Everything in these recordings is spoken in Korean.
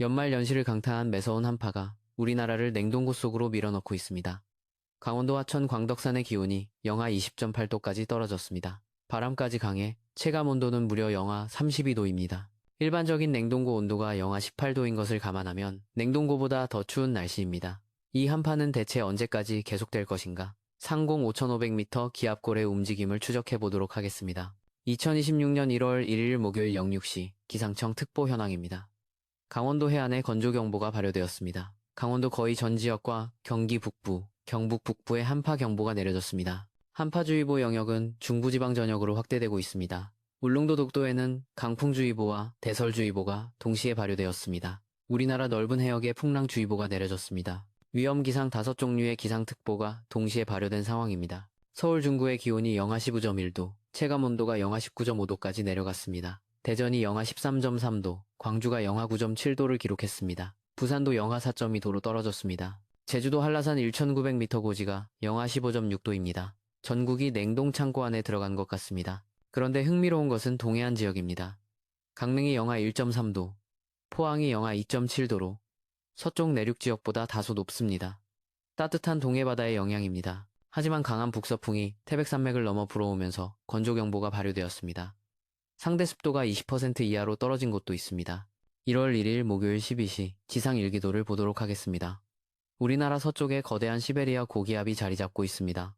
연말연시를 강타한 매서운 한파가 우리나라를 냉동고 속으로 밀어넣고 있습니다. 강원도 하천 광덕산의 기온이 영하 20.8도까지 떨어졌습니다. 바람까지 강해 체감온도는 무려 영하 32도입니다. 일반적인 냉동고 온도가 영하 18도인 것을 감안하면 냉동고보다 더 추운 날씨입니다. 이 한파는 대체 언제까지 계속될 것인가? 상공 5,500m 기압골의 움직임을 추적해 보도록 하겠습니다. 2026년 1월 1일 목요일 06시 기상청 특보 현황입니다. 강원도 해안에 건조경보가 발효되었습니다. 강원도 거의 전 지역과 경기 북부, 경북 북부에 한파경보가 내려졌습니다. 한파주의보 영역은 중부지방 전역으로 확대되고 있습니다. 울릉도 독도에는 강풍주의보와 대설주의보가 동시에 발효되었습니다. 우리나라 넓은 해역에 풍랑주의보가 내려졌습니다. 위험기상 5종류의 기상특보가 동시에 발효된 상황입니다. 서울 중구의 기온이 영하 15.1도, 체감온도가 영하 19.5도까지 내려갔습니다. 대전이 영하 13.3도, 광주가 영하 9.7도를 기록했습니다. 부산도 영하 4.2도로 떨어졌습니다. 제주도 한라산 1,900m 고지가 영하 15.6도입니다. 전국이 냉동창고 안에 들어간 것 같습니다. 그런데 흥미로운 것은 동해안 지역입니다. 강릉이 영하 1.3도, 포항이 영하 2.7도로 서쪽 내륙 지역보다 다소 높습니다. 따뜻한 동해바다의 영향입니다. 하지만 강한 북서풍이 태백산맥을 넘어 불어오면서 건조경보가 발효되었습니다. 상대 습도가 20% 이하로 떨어진 곳도 있습니다. 1월 1일 목요일 12시 지상 일기도를 보도록 하겠습니다. 우리나라 서쪽에 거대한 시베리아 고기압이 자리 잡고 있습니다.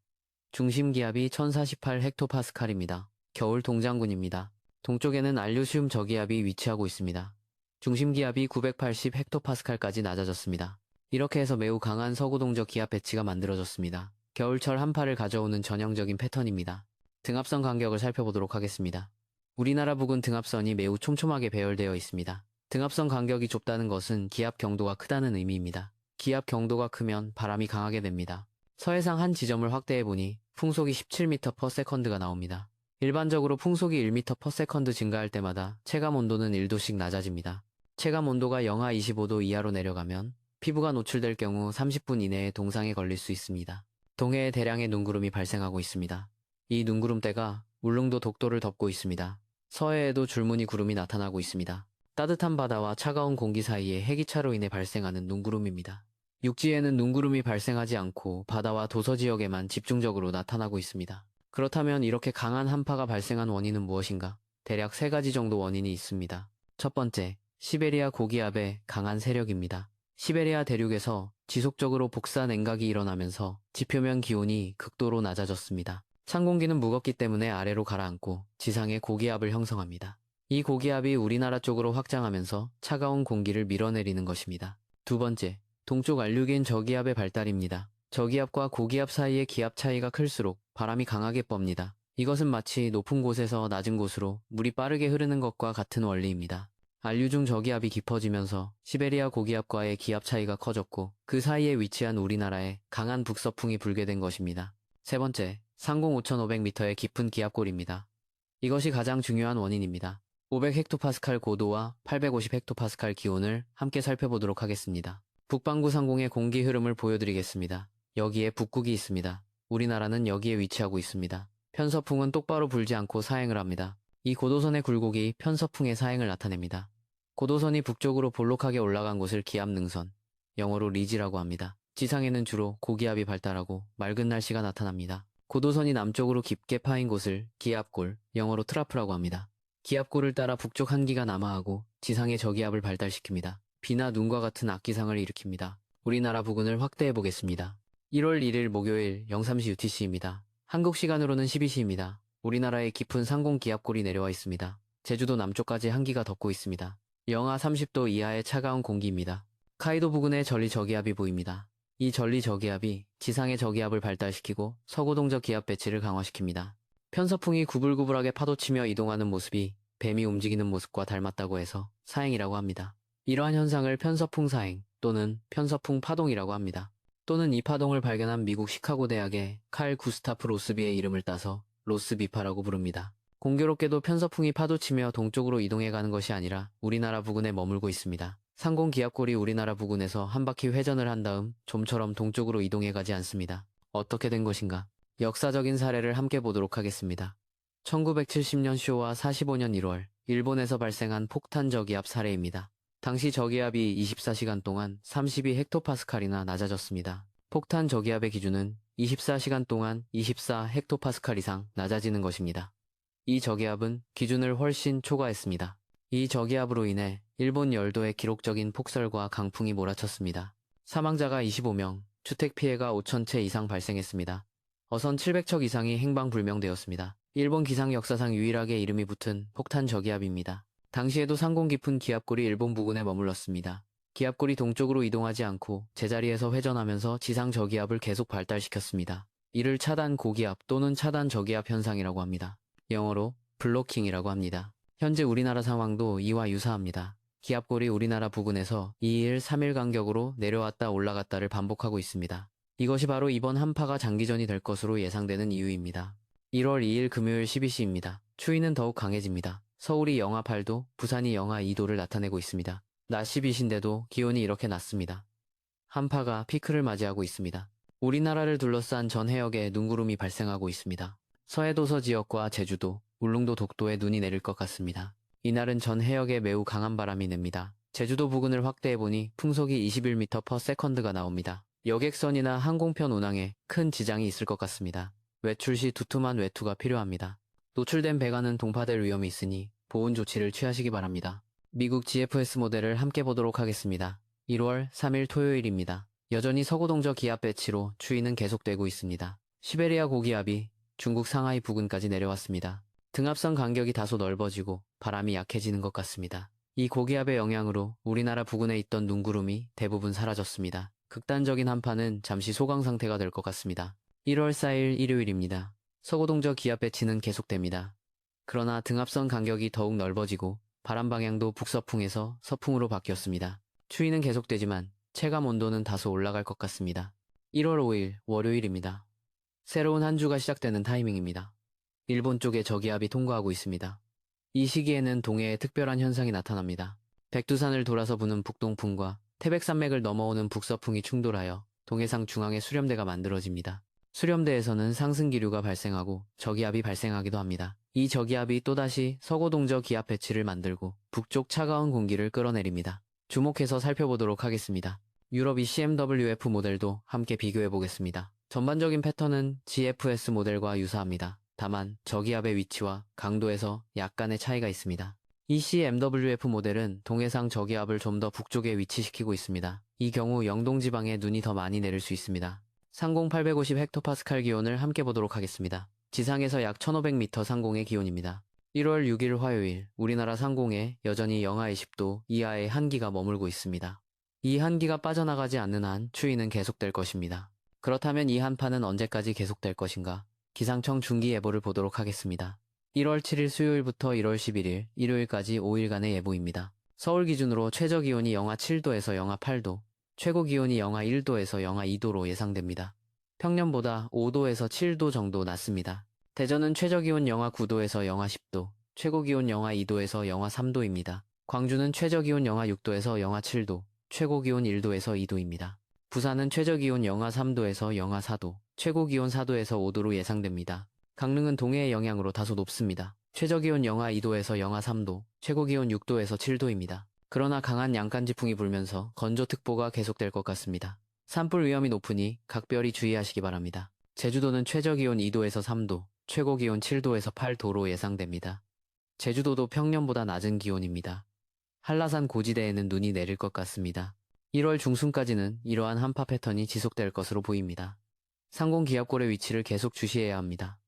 중심 기압이 1048헥토파스칼입니다. 겨울 동장군입니다. 동쪽에는 알류시움 저기압이 위치하고 있습니다. 중심 기압이 980헥토파스칼까지 낮아졌습니다. 이렇게 해서 매우 강한 서구동적 기압 배치가 만들어졌습니다. 겨울철 한파를 가져오는 전형적인 패턴입니다. 등압선 간격을 살펴보도록 하겠습니다. 우리나라 부근 등압선이 매우 촘촘하게 배열되어 있습니다. 등압선 간격이 좁다는 것은 기압 경도가 크다는 의미입니다. 기압 경도가 크면 바람이 강하게 됩니다. 서해상 한 지점을 확대해보니 풍속이 17m/s가 나옵니다. 일반적으로 풍속이 1m/s 증가할 때마다 체감온도는 1도씩 낮아집니다. 체감온도가 영하 25도 이하로 내려가면 피부가 노출될 경우 30분 이내에 동상에 걸릴 수 있습니다. 동해에 대량의 눈구름이 발생하고 있습니다. 이 눈구름대가 울릉도 독도를 덮고 있습니다. 서해에도 줄무늬 구름이 나타나고 있습니다. 따뜻한 바다와 차가운 공기 사이에 해기차로 인해 발생하는 눈구름입니다. 육지에는 눈구름이 발생하지 않고 바다와 도서 지역에만 집중적으로 나타나고 있습니다. 그렇다면 이렇게 강한 한파가 발생한 원인은 무엇인가? 대략 3가지 정도 원인이 있습니다. 첫 번째, 시베리아 고기압의 강한 세력입니다. 시베리아 대륙에서 지속적으로 복사 냉각이 일어나면서 지표면 기온이 극도로 낮아졌습니다. 찬 공기는 무겁기 때문에 아래로 가라앉고 지상에 고기압을 형성합니다. 이 고기압이 우리나라 쪽으로 확장하면서 차가운 공기를 밀어내리는 것입니다. 두 번째, 동쪽 알류긴 저기압의 발달입니다. 저기압과 고기압 사이의 기압 차이가 클수록 바람이 강하게 빱니다. 이것은 마치 높은 곳에서 낮은 곳으로 물이 빠르게 흐르는 것과 같은 원리입니다. 안류 중 저기압이 깊어지면서 시베리아 고기압과의 기압 차이가 커졌고 그 사이에 위치한 우리나라에 강한 북서풍이 불게 된 것입니다. 세 번째, 상공 5,500m의 깊은 기압골입니다. 이것이 가장 중요한 원인입니다. 500헥토파스칼 고도와 850헥토파스칼 기온을 함께 살펴보도록 하겠습니다. 북반구 상공의 공기 흐름을 보여드리겠습니다. 여기에 북극이 있습니다. 우리나라는 여기에 위치하고 있습니다. 편서풍은 똑바로 불지 않고 사행을 합니다. 이 고도선의 굴곡이 편서풍의 사행을 나타냅니다. 고도선이 북쪽으로 볼록하게 올라간 곳을 기압능선, 영어로 리지라고 합니다. 지상에는 주로 고기압이 발달하고 맑은 날씨가 나타납니다. 고도선이 남쪽으로 깊게 파인 곳을 기압골, 영어로 트라프라고 합니다. 기압골을 따라 북쪽 한기가 남하하고 지상의 저기압을 발달시킵니다. 비나 눈과 같은 악기상을 일으킵니다. 우리나라 부근을 확대해 보겠습니다. 1월 1일 목요일 03시 UTC입니다. 한국 시간으로는 12시입니다. 우리나라에 깊은 상공 기압골이 내려와 있습니다. 제주도 남쪽까지 한기가 덮고 있습니다. 영하 30도 이하의 차가운 공기입니다. 카이도 부근에 전리 저기압이 보입니다. 이 전리 저기압이 지상의 저기압을 발달시키고 서구동적 기압 배치를 강화시킵니다. 편서풍이 구불구불하게 파도치며 이동하는 모습이 뱀이 움직이는 모습과 닮았다고 해서 사행이라고 합니다. 이러한 현상을 편서풍 사행 또는 편서풍 파동이라고 합니다. 또는 이 파동을 발견한 미국 시카고 대학의 칼 구스타프 로스비의 이름을 따서 로스비파라고 부릅니다. 공교롭게도 편서풍이 파도치며 동쪽으로 이동해가는 것이 아니라 우리나라 부근에 머물고 있습니다. 상공 기압골이 우리나라 부근에서 한 바퀴 회전을 한 다음 좀처럼 동쪽으로 이동해가지 않습니다. 어떻게 된 것인가? 역사적인 사례를 함께 보도록 하겠습니다. 1970년 쇼와 45년 1월 일본에서 발생한 폭탄 저기압 사례입니다. 당시 저기압이 24시간 동안 32헥토파스칼이나 낮아졌습니다. 폭탄 저기압의 기준은 24시간 동안 24헥토파스칼 이상 낮아지는 것입니다. 이 저기압은 기준을 훨씬 초과했습니다. 이 저기압으로 인해 일본 열도에 기록적인 폭설과 강풍이 몰아쳤습니다. 사망자가 25명, 주택 피해가 5,000채 이상 발생했습니다. 어선 700척 이상이 행방불명되었습니다. 일본 기상 역사상 유일하게 이름이 붙은 폭탄 저기압입니다. 당시에도 상공 깊은 기압골이 일본 부근에 머물렀습니다. 기압골이 동쪽으로 이동하지 않고 제자리에서 회전하면서 지상 저기압을 계속 발달시켰습니다. 이를 차단 고기압 또는 차단 저기압 현상이라고 합니다. 영어로 블로킹이라고 합니다. 현재 우리나라 상황도 이와 유사합니다. 기압골이 우리나라 부근에서 2일, 3일 간격으로 내려왔다 올라갔다를 반복하고 있습니다. 이것이 바로 이번 한파가 장기전이 될 것으로 예상되는 이유입니다. 1월 2일 금요일 12시입니다. 추위는 더욱 강해집니다. 서울이 영하 8도, 부산이 영하 2도를 나타내고 있습니다. 낮 12시인데도 기온이 이렇게 낮습니다. 한파가 피크를 맞이하고 있습니다. 우리나라를 둘러싼 전 해역에 눈구름이 발생하고 있습니다. 서해도서 지역과 제주도, 울릉도 독도에 눈이 내릴 것 같습니다. 이날은 전 해역에 매우 강한 바람이 냅니다. 제주도 부근을 확대해보니 풍속이 21m/s가 나옵니다. 여객선이나 항공편 운항에 큰 지장이 있을 것 같습니다. 외출 시 두툼한 외투가 필요합니다. 노출된 배관은 동파될 위험이 있으니 보온 조치를 취하시기 바랍니다. 미국 GFS 모델을 함께 보도록 하겠습니다. 1월 3일 토요일입니다. 여전히 서구동저 기압 배치로 추위는 계속되고 있습니다. 시베리아 고기압이 중국 상하이 부근까지 내려왔습니다. 등압선 간격이 다소 넓어지고 바람이 약해지는 것 같습니다. 이 고기압의 영향으로 우리나라 부근에 있던 눈구름이 대부분 사라졌습니다. 극단적인 한파는 잠시 소강 상태가 될 것 같습니다. 1월 4일 일요일입니다. 서구동저 기압 배치는 계속됩니다. 그러나 등압선 간격이 더욱 넓어지고 바람 방향도 북서풍에서 서풍으로 바뀌었습니다. 추위는 계속되지만 체감 온도는 다소 올라갈 것 같습니다. 1월 5일 월요일입니다. 새로운 한 주가 시작되는 타이밍입니다. 일본 쪽에 저기압이 통과하고 있습니다. 이 시기에는 동해에 특별한 현상이 나타납니다. 백두산을 돌아서 부는 북동풍과 태백산맥을 넘어오는 북서풍이 충돌하여 동해상 중앙에 수렴대가 만들어집니다. 수렴대에서는 상승기류가 발생하고 저기압이 발생하기도 합니다. 이 저기압이 또다시 서구동저 기압 배치를 만들고 북쪽 차가운 공기를 끌어내립니다. 주목해서 살펴보도록 하겠습니다. 유럽 ECMWF 모델도 함께 비교해보겠습니다. 전반적인 패턴은 GFS 모델과 유사합니다. 다만 저기압의 위치와 강도에서 약간의 차이가 있습니다. ECMWF 모델은 동해상 저기압을 좀 더 북쪽에 위치시키고 있습니다. 이 경우 영동지방에 눈이 더 많이 내릴 수 있습니다. 상공 850헥토파스칼 기온을 함께 보도록 하겠습니다. 지상에서 약 1500m 상공의 기온입니다. 1월 6일 화요일 우리나라 상공에 여전히 영하 20도 이하의 한기가 머물고 있습니다. 이 한기가 빠져나가지 않는 한 추위는 계속될 것입니다. 그렇다면 이 한파는 언제까지 계속될 것인가? 기상청 중기 예보를 보도록 하겠습니다. 1월 7일 수요일부터 1월 11일 일요일까지 5일간의 예보입니다. 서울 기준으로 최저 기온이 영하 7도에서 영하 8도, 최고 기온이 영하 1도에서 영하 2도로 예상됩니다. 평년보다 5도에서 7도 정도 낮습니다. 대전은 최저 기온 영하 9도에서 영하 10도, 최고 기온 영하 2도에서 영하 3도입니다. 광주는 최저 기온 영하 6도에서 영하 7도, 최고 기온 1도에서 2도입니다. 부산은 최저 기온 영하 3도에서 영하 4도, 최고 기온 4도에서 5도로 예상됩니다. 강릉은 동해의 영향으로 다소 높습니다. 최저 기온 영하 2도에서 영하 3도, 최고 기온 6도에서 7도입니다. 그러나 강한 양간지풍이 불면서 건조특보가 계속될 것 같습니다. 산불 위험이 높으니 각별히 주의하시기 바랍니다. 제주도는 최저 기온 2도에서 3도, 최고 기온 7도에서 8도로 예상됩니다. 제주도도 평년보다 낮은 기온입니다. 한라산 고지대에는 눈이 내릴 것 같습니다. 1월 중순까지는 이러한 한파 패턴이 지속될 것으로 보입니다. 상공 기압골의 위치를 계속 주시해야 합니다.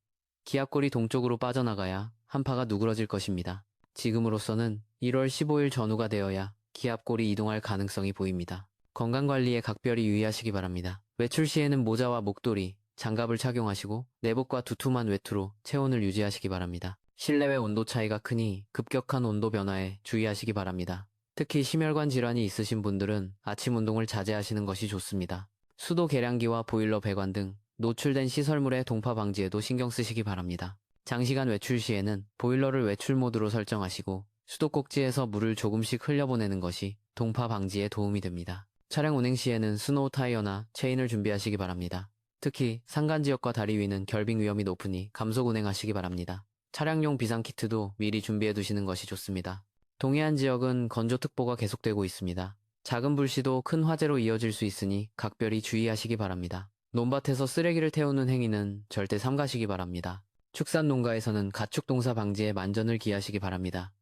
기압골이 동쪽으로 빠져나가야 한파가 누그러질 것입니다. 지금으로서는 1월 15일 전후가 되어야 기압골이 이동할 가능성이 보입니다. 건강관리에 각별히 유의하시기 바랍니다. 외출 시에는 모자와 목도리, 장갑을 착용하시고 내복과 두툼한 외투로 체온을 유지하시기 바랍니다. 실내외 온도 차이가 크니 급격한 온도 변화에 주의하시기 바랍니다. 특히 심혈관 질환이 있으신 분들은 아침 운동을 자제하시는 것이 좋습니다. 수도 계량기와 보일러 배관 등 노출된 시설물의 동파 방지에도 신경 쓰시기 바랍니다. 장시간 외출 시에는 보일러를 외출 모드로 설정하시고 수도꼭지에서 물을 조금씩 흘려보내는 것이 동파 방지에 도움이 됩니다. 차량 운행 시에는 스노우 타이어나 체인을 준비하시기 바랍니다. 특히 산간지역과 다리 위는 결빙 위험이 높으니 감속 운행하시기 바랍니다. 차량용 비상키트도 미리 준비해 두시는 것이 좋습니다. 동해안 지역은 건조특보가 계속되고 있습니다. 작은 불씨도 큰 화재로 이어질 수 있으니 각별히 주의하시기 바랍니다. 논밭에서 쓰레기를 태우는 행위는 절대 삼가시기 바랍니다. 축산 농가에서는 가축 동사 방지에 만전을 기하시기 바랍니다.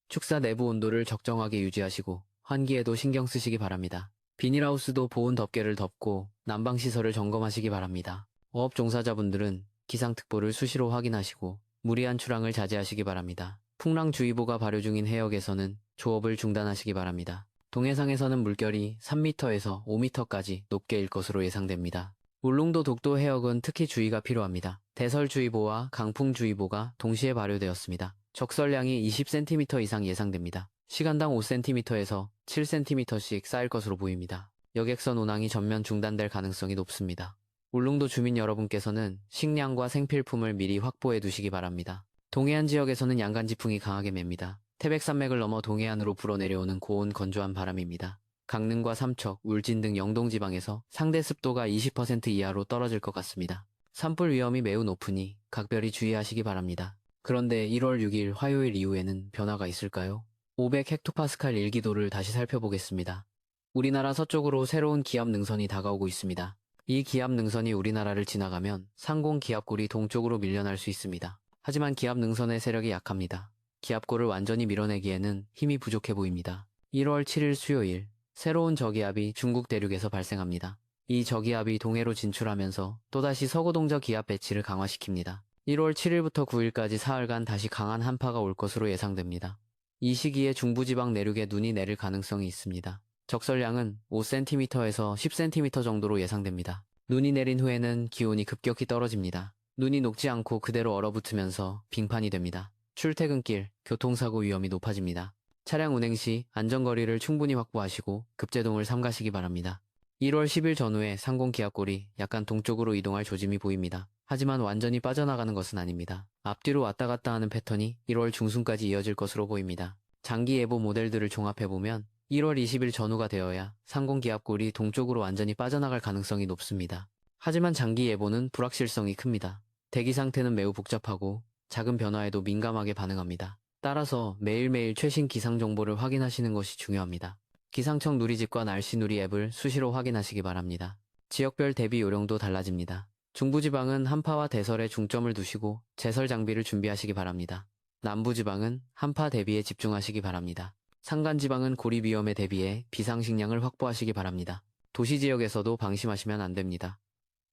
축사 내부 온도를 적정하게 유지하시고 환기에도 신경 쓰시기 바랍니다. 비닐하우스도 보온 덮개를 덮고 난방시설을 점검하시기 바랍니다. 어업 종사자분들은 기상특보를 수시로 확인하시고 무리한 출항을 자제하시기 바랍니다. 풍랑주의보가 발효 중인 해역에서는 조업을 중단하시기 바랍니다. 동해상에서는 물결이 3m에서 5m까지 높게 일 것으로 예상됩니다. 울릉도 독도 해역은 특히 주의가 필요합니다. 대설주의보와 강풍주의보가 동시에 발효되었습니다. 적설량이 20cm 이상 예상됩니다. 시간당 5cm에서 7cm씩 쌓일 것으로 보입니다. 여객선 운항이 전면 중단될 가능성이 높습니다. 울릉도 주민 여러분께서는 식량과 생필품을 미리 확보해 두시기 바랍니다. 동해안 지역에서는 양간지풍이 강하게 맵니다. 태백산맥을 넘어 동해안으로 불어내려오는 고온 건조한 바람입니다. 강릉과 삼척, 울진 등 영동지방에서 상대 습도가 20% 이하로 떨어질 것 같습니다. 산불 위험이 매우 높으니 각별히 주의하시기 바랍니다. 그런데 1월 6일 화요일 이후에는 변화가 있을까요? 500헥토파스칼 일기도를 다시 살펴보겠습니다. 우리나라 서쪽으로 새로운 기압 능선이 다가오고 있습니다. 이 기압 능선이 우리나라를 지나가면 상공 기압골이 동쪽으로 밀려날 수 있습니다. 하지만 기압 능선의 세력이 약합니다. 기압골을 완전히 밀어내기에는 힘이 부족해 보입니다. 1월 7일 수요일, 새로운 저기압이 중국 대륙에서 발생합니다. 이 저기압이 동해로 진출하면서 또다시 서구동저 기압 배치를 강화시킵니다. 1월 7일부터 9일까지 사흘간 다시 강한 한파가 올 것으로 예상됩니다. 이 시기에 중부지방 내륙에 눈이 내릴 가능성이 있습니다. 적설량은 5cm에서 10cm 정도로 예상됩니다. 눈이 내린 후에는 기온이 급격히 떨어집니다. 눈이 녹지 않고 그대로 얼어붙으면서 빙판이 됩니다. 출퇴근길, 교통사고 위험이 높아집니다. 차량 운행 시 안전거리를 충분히 확보하시고 급제동을 삼가시기 바랍니다. 1월 10일 전후에 상공기압골이 약간 동쪽으로 이동할 조짐이 보입니다. 하지만 완전히 빠져나가는 것은 아닙니다. 앞뒤로 왔다 갔다 하는 패턴이 1월 중순까지 이어질 것으로 보입니다. 장기 예보 모델들을 종합해보면 1월 20일 전후가 되어야 상공기압골이 동쪽으로 완전히 빠져나갈 가능성이 높습니다. 하지만 장기 예보는 불확실성이 큽니다. 대기 상태는 매우 복잡하고 작은 변화에도 민감하게 반응합니다. 따라서 매일매일 최신 기상 정보를 확인하시는 것이 중요합니다. 기상청 누리집과 날씨 누리 앱을 수시로 확인하시기 바랍니다. 지역별 대비 요령도 달라집니다. 중부지방은 한파와 대설에 중점을 두시고 제설 장비를 준비하시기 바랍니다. 남부지방은 한파 대비에 집중하시기 바랍니다. 산간지방은 고립 위험에 대비해 비상식량을 확보하시기 바랍니다. 도시지역에서도 방심하시면 안 됩니다.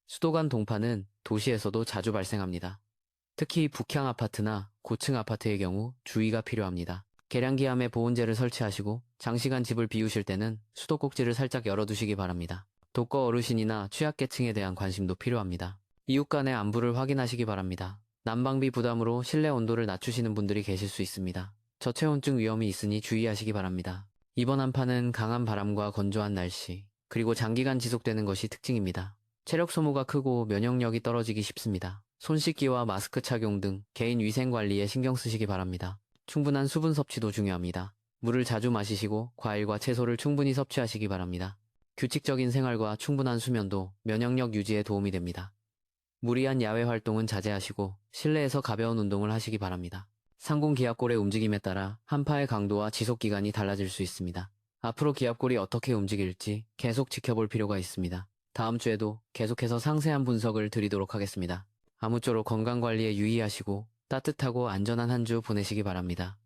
수도 간 동파는 도시에서도 자주 발생합니다. 특히 북향 아파트나 고층 아파트의 경우 주의가 필요합니다. 계량기암에 보온재를 설치하시고 장시간 집을 비우실 때는 수도꼭지를 살짝 열어두시기 바랍니다. 독거 어르신이나 취약계층에 대한 관심도 필요합니다. 이웃 간의 안부를 확인하시기 바랍니다. 난방비 부담으로 실내 온도를 낮추시는 분들이 계실 수 있습니다. 저체온증 위험이 있으니 주의하시기 바랍니다. 이번 한파는 강한 바람과 건조한 날씨, 그리고 장기간 지속되는 것이 특징입니다. 체력 소모가 크고 면역력이 떨어지기 쉽습니다. 손 씻기와 마스크 착용 등 개인 위생 관리에 신경 쓰시기 바랍니다. 충분한 수분 섭취도 중요합니다. 물을 자주 마시시고 과일과 채소를 충분히 섭취하시기 바랍니다. 규칙적인 생활과 충분한 수면도 면역력 유지에 도움이 됩니다. 무리한 야외 활동은 자제하시고 실내에서 가벼운 운동을 하시기 바랍니다. 상공 기압골의 움직임에 따라 한파의 강도와 지속 기간이 달라질 수 있습니다. 앞으로 기압골이 어떻게 움직일지 계속 지켜볼 필요가 있습니다. 다음 주에도 계속해서 상세한 분석을 드리도록 하겠습니다. 아무쪼록 건강관리에 유의하시고 따뜻하고 안전한 한 주 보내시기 바랍니다.